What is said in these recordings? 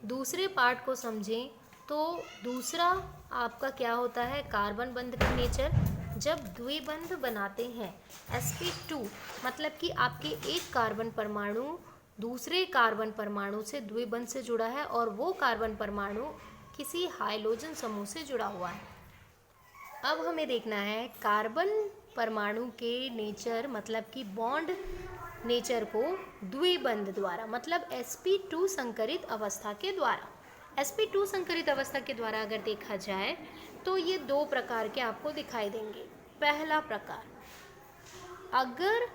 दूसरे पार्ट को समझें तो दूसरा आपका क्या होता है, कार्बन बंध का नेचर। जब द्विबंध बनाते हैं sp2, मतलब कि आपके एक कार्बन परमाणु दूसरे कार्बन परमाणु से द्विबंध से जुड़ा है और वो कार्बन परमाणु किसी हाइड्रोजन समूह से जुड़ा हुआ है। अब हमें देखना है कार्बन परमाणु के नेचर, मतलब कि बॉन्ड नेचर को द्विबंध द्वारा, मतलब sp2 संकरित अवस्था के द्वारा। sp2 संकरित अवस्था के द्वारा अगर देखा जाए तो ये दो प्रकार के आपको दिखाई देंगे। पहला प्रकार, अगर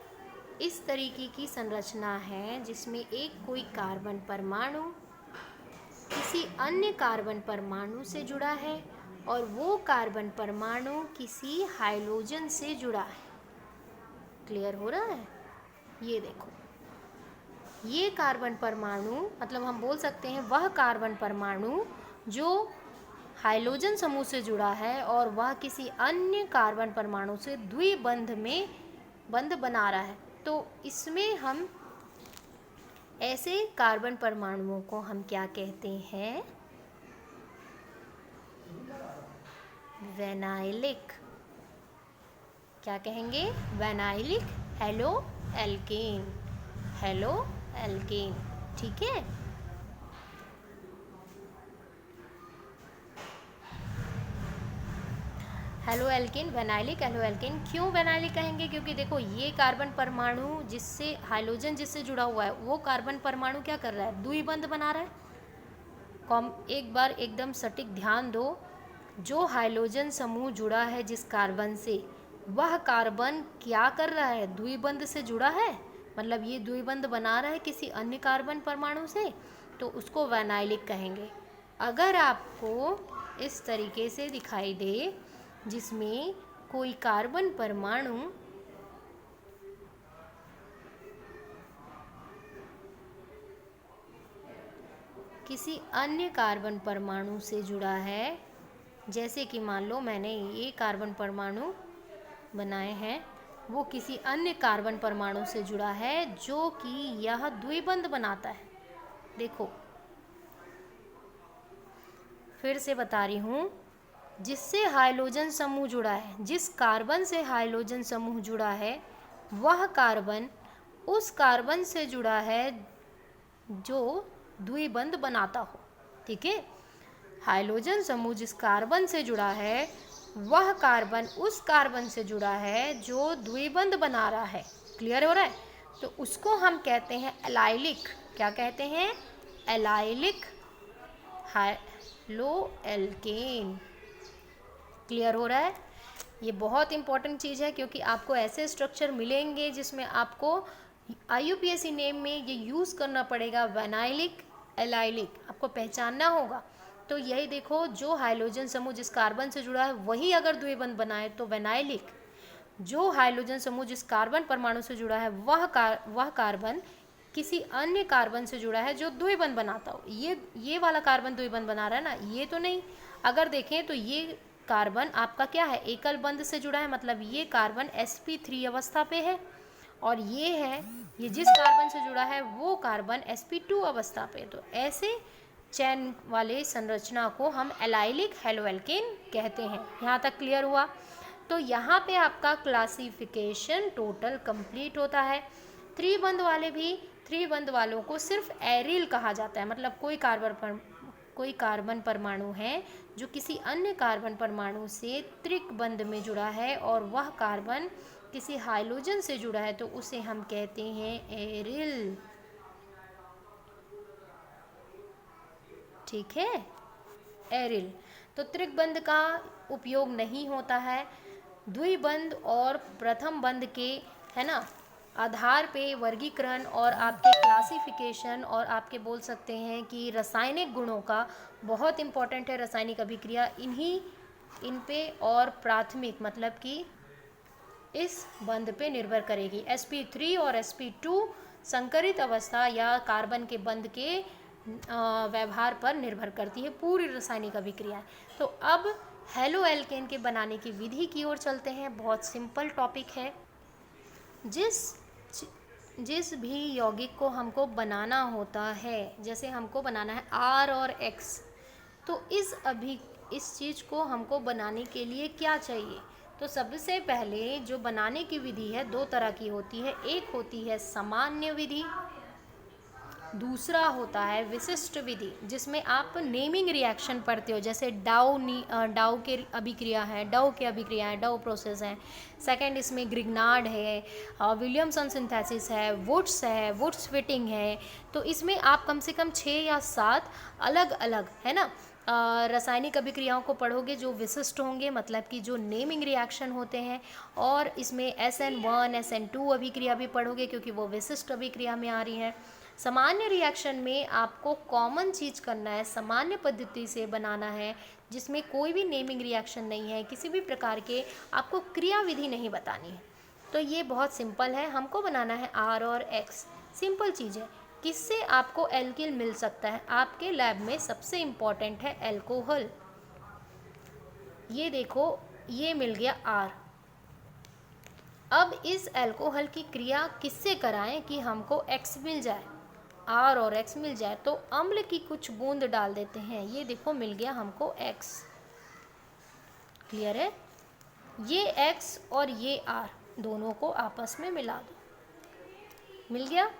इस तरीके की संरचना है जिसमें एक कोई कार्बन परमाणु किसी अन्य कार्बन परमाणु से जुड़ा है और वो कार्बन परमाणु किसी हाइड्रोजन से जुड़ा है। क्लियर हो रहा है? ये देखो, ये कार्बन परमाणु, मतलब हम बोल सकते हैं वह कार्बन परमाणु जो हाइड्रोजन समूह से जुड़ा है और वह किसी अन्य कार्बन परमाणु से द्विबंध में बंध बना रहा है। तो इसमें हम ऐसे कार्बन परमाणुओं को हम क्या कहते हैं? वेनाइलिक। क्या कहेंगे? Vinylic halo alkane. Halo alkane, ठीक है। Halo alkane, vinylic halo alkane. क्यों वेनाइलिक कहेंगे? क्योंकि देखो, ये कार्बन परमाणु जिससे हाइड्रोजन जिससे जुड़ा हुआ है वो कार्बन परमाणु क्या कर रहा है? द्विबंध बना रहा है। एक बार एकदम सटीक ध्यान दो, जो हाइड्रोजन समूह जुड़ा है जिस कार्बन से, वह कार्बन क्या कर रहा है? द्विबंध से जुड़ा है, मतलब ये द्विबंध बना रहा है किसी अन्य कार्बन परमाणु से, तो उसको वेनाइलिक कहेंगे। अगर आपको इस तरीके से दिखाई दे जिसमें कोई कार्बन परमाणु किसी अन्य कार्बन परमाणु से जुड़ा है, जैसे कि मान लो मैंने ये कार्बन परमाणु बनाए हैं, वो किसी अन्य कार्बन परमाणु से जुड़ा है जो कि यह द्विबंध बनाता है। देखो, फिर से बता रही हूँ, जिससे हाइड्रोजन समूह जुड़ा है, जिस कार्बन से हाइड्रोजन समूह जुड़ा है, वह कार्बन उस कार्बन से जुड़ा है जो द्विबंध बनाता हो। ठीक है, हाइड्रोजन समूह जिस कार्बन से जुड़ा है वह कार्बन उस कार्बन से जुड़ा है जो द्विबंध बना रहा है। क्लियर हो रहा है? तो उसको हम कहते हैं एलाइलिक। क्या कहते हैं? Allylic halo alkane. क्लियर हो रहा है? ये बहुत इंपॉर्टेंट चीज़ है, क्योंकि आपको ऐसे स्ट्रक्चर मिलेंगे जिसमें आपको IUPAC नेम में ये यूज़ करना पड़ेगा, वेनाइलिक एलाइलिक, आपको पहचानना होगा। तो यही देखो, जो हाइड्रोजन समूह जिस कार्बन से जुड़ा है वही अगर द्विबंध बनाए तो वेनाइलिक, जो हाइड्रोजन समूह जिस कार्बन परमाणु से जुड़ा है वह कार्बन किसी अन्य कार्बन से जुड़ा है जो द्विबंध बनाता हो। ये वाला कार्बन द्विबंध बना रहा है ना, ये तो नहीं। अगर देखें तो ये कार्बन आपका क्या है? एकल बंध से जुड़ा है, मतलब ये कार्बन sp3 अवस्था पे है, और ये जिस कार्बन से जुड़ा है वो कार्बन sp2 अवस्था पे। तो ऐसे चैन वाले संरचना को हम एलाइलिक हेलोएल्केन कहते हैं। यहाँ तक क्लियर हुआ? तो यहाँ पे आपका क्लासिफिकेशन टोटल कंप्लीट होता है। त्रिबंध वालों को सिर्फ एरिल कहा जाता है, मतलब कोई कार्बन परमाणु है जो किसी अन्य कार्बन परमाणु से त्रिबंध में जुड़ा है और वह कार्बन किसी हाइड्रोजन से जुड़ा है, तो उसे हम कहते हैं एरिल। ठीक है, एरिल। तो त्रिबंध का उपयोग नहीं होता है। द्विबंध और प्रथम बंध के, है ना, आधार पे वर्गीकरण और आपके क्लासिफिकेशन और आपके बोल सकते हैं कि रासायनिक गुणों का बहुत इम्पोर्टेंट है। रासायनिक अभिक्रिया इन पे और प्राथमिक, मतलब कि इस बंध पे निर्भर करेगी। sp3 और sp2 संकरित अवस्था या कार्बन के बंध के व्यवहार पर निर्भर करती है पूरी रासायनिक अभिक्रिया। तो अब हेलो एल्केन के बनाने की विधि की ओर चलते हैं। बहुत सिंपल टॉपिक है। जिस जिस भी यौगिक को हमको बनाना होता है, जैसे हमको बनाना है R और X, तो इस चीज़ को हमको बनाने के लिए क्या चाहिए? तो सबसे पहले जो बनाने की विधि है दो तरह की होती है। एक होती है सामान्य विधि, दूसरा होता है विशिष्ट विधि, जिसमें आप नेमिंग रिएक्शन पढ़ते हो, जैसे डाउ के अभिक्रिया है, डाउ के अभिक्रिया है, डाउ प्रोसेस है। सेकंड इसमें ग्रिग्नार्ड है, विलियमसन सिंथेसिस है, वुड्स फिटिंग है। तो इसमें आप कम से कम 6 या 7 अलग अलग, है ना, रासायनिक अभिक्रियाओं को पढ़ोगे जो विशिष्ट होंगे, मतलब कि जो नेमिंग रिएक्शन होते हैं। और इसमें SN1 SN2 अभिक्रिया भी पढ़ोगे क्योंकि वो विशिष्ट अभिक्रिया में आ रही हैं। सामान्य रिएक्शन में आपको कॉमन चीज़ करना है, सामान्य पद्धति से बनाना है, जिसमें कोई भी नेमिंग रिएक्शन नहीं है, किसी भी प्रकार के आपको क्रिया विधि नहीं बतानी है। तो ये बहुत सिंपल है, हमको बनाना है R और X, सिंपल चीज़ है। किससे आपको एल्किल मिल सकता है? आपके लैब में सबसे इम्पॉर्टेंट है एल्कोहल। ये देखो, ये मिल गया R। अब इस एल्कोहल की क्रिया किससे कराएं कि हमको X मिल जाए, R और X मिल जाए? तो अम्ल की कुछ बूंद डाल देते हैं। ये देखो मिल गया हमको X। क्लियर है? ये X और ये R दोनों को आपस में मिला दो, मिल गया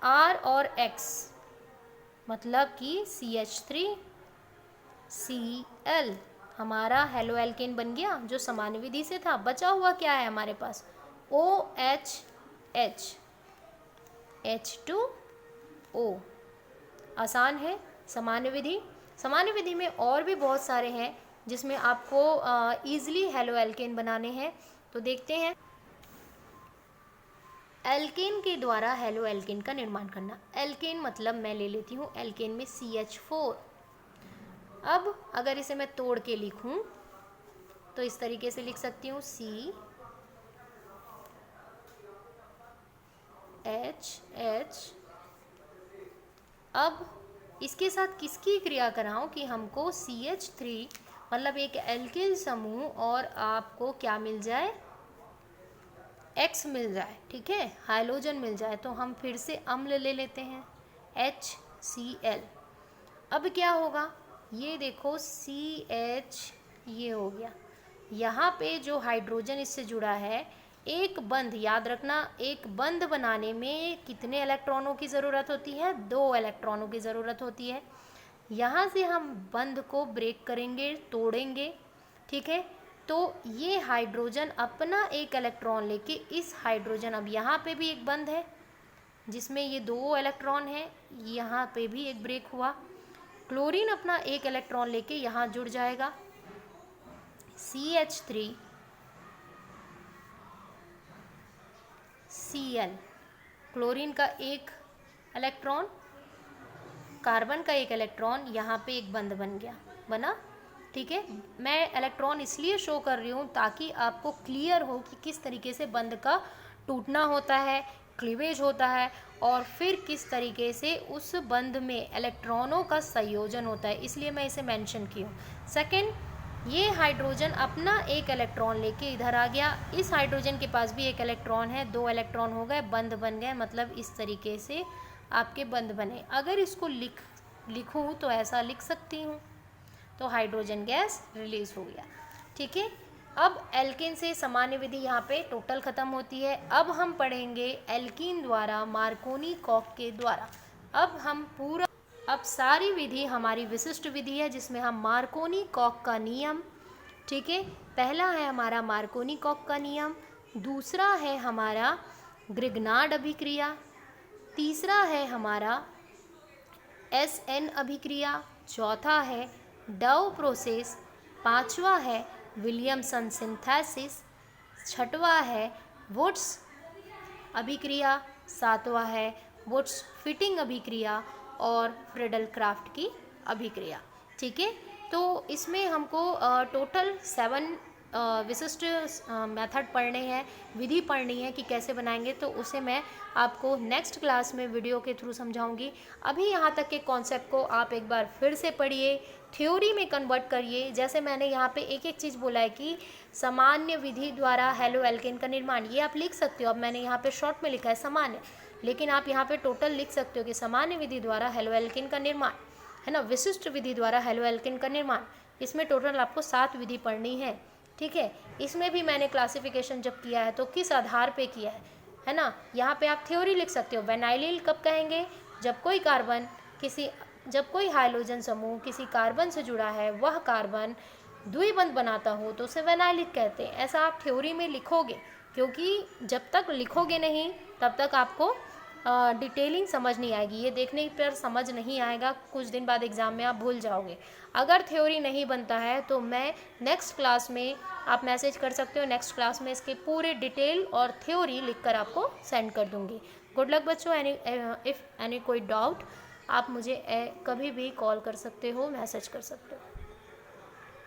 R और X, मतलब कि CH3Cl हमारा हेलो एल्केन बन गया, जो सामान्य विधि से था। बचा हुआ क्या है हमारे पास? OHH H2O। आसान है सामान्य विधि। सामान्य विधि में और भी बहुत सारे हैं जिसमें आपको ईजिली हेलो एल्केन बनाने हैं। तो देखते हैं। एल्केन के द्वारा हेलो एल्केन का निर्माण करना। एल्केन मतलब मैं ले लेती हूँ एल्केन में CH4। अब अगर इसे मैं तोड़ के लिखूं तो इस तरीके से लिख सकती हूँ CH अब इसके साथ किसकी क्रिया कराऊं कि हमको CH3 मतलब एक एल्किल समूह और आपको क्या मिल जाए? X मिल जाए, ठीक है, हाइड्रोजन मिल जाए। तो हम फिर से अम्ल ले लेते हैं HCl। अब क्या होगा? ये देखो CH, ये हो गया। यहाँ पे जो हाइड्रोजन इससे जुड़ा है, एक बंध, याद रखना, एक बंध बनाने में कितने इलेक्ट्रॉनों की ज़रूरत होती है? 2 इलेक्ट्रॉनों की ज़रूरत होती है। यहाँ से हम बंध को ब्रेक करेंगे, तोड़ेंगे, ठीक है। तो ये हाइड्रोजन अपना एक इलेक्ट्रॉन लेके इस हाइड्रोजन, अब यहाँ पे भी एक बंध है जिसमें ये 2 इलेक्ट्रॉन है, यहाँ पे भी एक ब्रेक हुआ। क्लोरीन अपना एक इलेक्ट्रॉन लेके यहाँ जुड़ जाएगा, CH3Cl। क्लोरीन का एक इलेक्ट्रॉन, कार्बन का एक इलेक्ट्रॉन, यहाँ पे एक बंध बना, ठीक है। मैं इलेक्ट्रॉन इसलिए शो कर रही हूँ ताकि आपको क्लियर हो कि किस तरीके से बंध का टूटना होता है, क्लीवेज होता है, और फिर किस तरीके से उस बंध में इलेक्ट्रॉनों का संयोजन होता है, इसलिए मैं इसे मेंशन की हूँ। सेकंड, ये हाइड्रोजन अपना एक इलेक्ट्रॉन लेके इधर आ गया, इस हाइड्रोजन के पास भी एक इलेक्ट्रॉन है, 2 इलेक्ट्रॉन हो गए, बंध बन गए, मतलब इस तरीके से आपके बंध बने। अगर इसको लिखूँ तो ऐसा लिख सकती हूँ, तो हाइड्रोजन गैस रिलीज हो गया, ठीक है। अब एल्केन से सामान्य विधि यहाँ पे टोटल ख़त्म होती है। अब हम पढ़ेंगे एल्कीन द्वारा मार्कोनी कॉक के द्वारा। अब सारी विधि हमारी विशिष्ट विधि है जिसमें हम मार्कोनी कॉक का नियम, ठीक है, पहला है हमारा मार्कोनी कॉक का नियम, दूसरा है हमारा ग्रिग्नार्ड अभिक्रिया, तीसरा है हमारा SN अभिक्रिया, चौथा है डाउ प्रोसेस, पांचवा है विलियमसन सिंथेसिस, छठवां है वुड्स अभिक्रिया, सातवां है वुड्स फिटिंग अभिक्रिया और फ्रीडल क्राफ्ट की अभिक्रिया, ठीक है। तो इसमें हमको टोटल 7 विशिष्ट मेथड पढ़ने हैं, विधि पढ़नी है कि कैसे बनाएंगे, तो उसे मैं आपको नेक्स्ट क्लास में वीडियो के थ्रू समझाऊंगी। अभी यहाँ तक के कॉन्सेप्ट को आप एक बार फिर से पढ़िए, थ्योरी में कन्वर्ट करिए। जैसे मैंने यहाँ पे एक एक चीज़ बोला है कि सामान्य विधि द्वारा हेलो एल्केन का निर्माण, ये आप लिख सकते हो। अब मैंने यहाँ पे शॉर्ट में लिखा है सामान्य, लेकिन आप यहाँ पे टोटल लिख सकते हो कि सामान्य विधि द्वारा हेलो एल्केन का निर्माण, है ना। विशिष्ट विधि द्वारा हेलो एल्केन का निर्माण, इसमें टोटल आपको 7 विधि पढ़नी है, ठीक है। इसमें भी मैंने क्लासिफिकेशन जब किया है तो किस आधार पे किया है ना। यहाँ पे आप थ्योरी लिख सकते हो। वेनाइलिल कब कहेंगे? जब कोई हाइड्रोजन समूह किसी कार्बन से जुड़ा है, वह कार्बन द्विबंध बनाता हो तो उसे वेनाइलिक कहते हैं। ऐसा आप थ्योरी में लिखोगे, क्योंकि जब तक लिखोगे नहीं तब तक आपको डिटेलिंग समझ नहीं आएगी। ये देखने पर समझ नहीं आएगा, कुछ दिन बाद एग्ज़ाम में आप भूल जाओगे। अगर थ्योरी नहीं बनता है तो मैं नेक्स्ट क्लास में, आप मैसेज कर सकते हो, नेक्स्ट क्लास में इसके पूरे डिटेल और थ्योरी लिखकर आपको सेंड कर दूँगी। गुड लक बच्चों। इफ़ एनी कोई डाउट, आप मुझे कभी भी कॉल कर सकते हो, मैसेज कर सकते हो।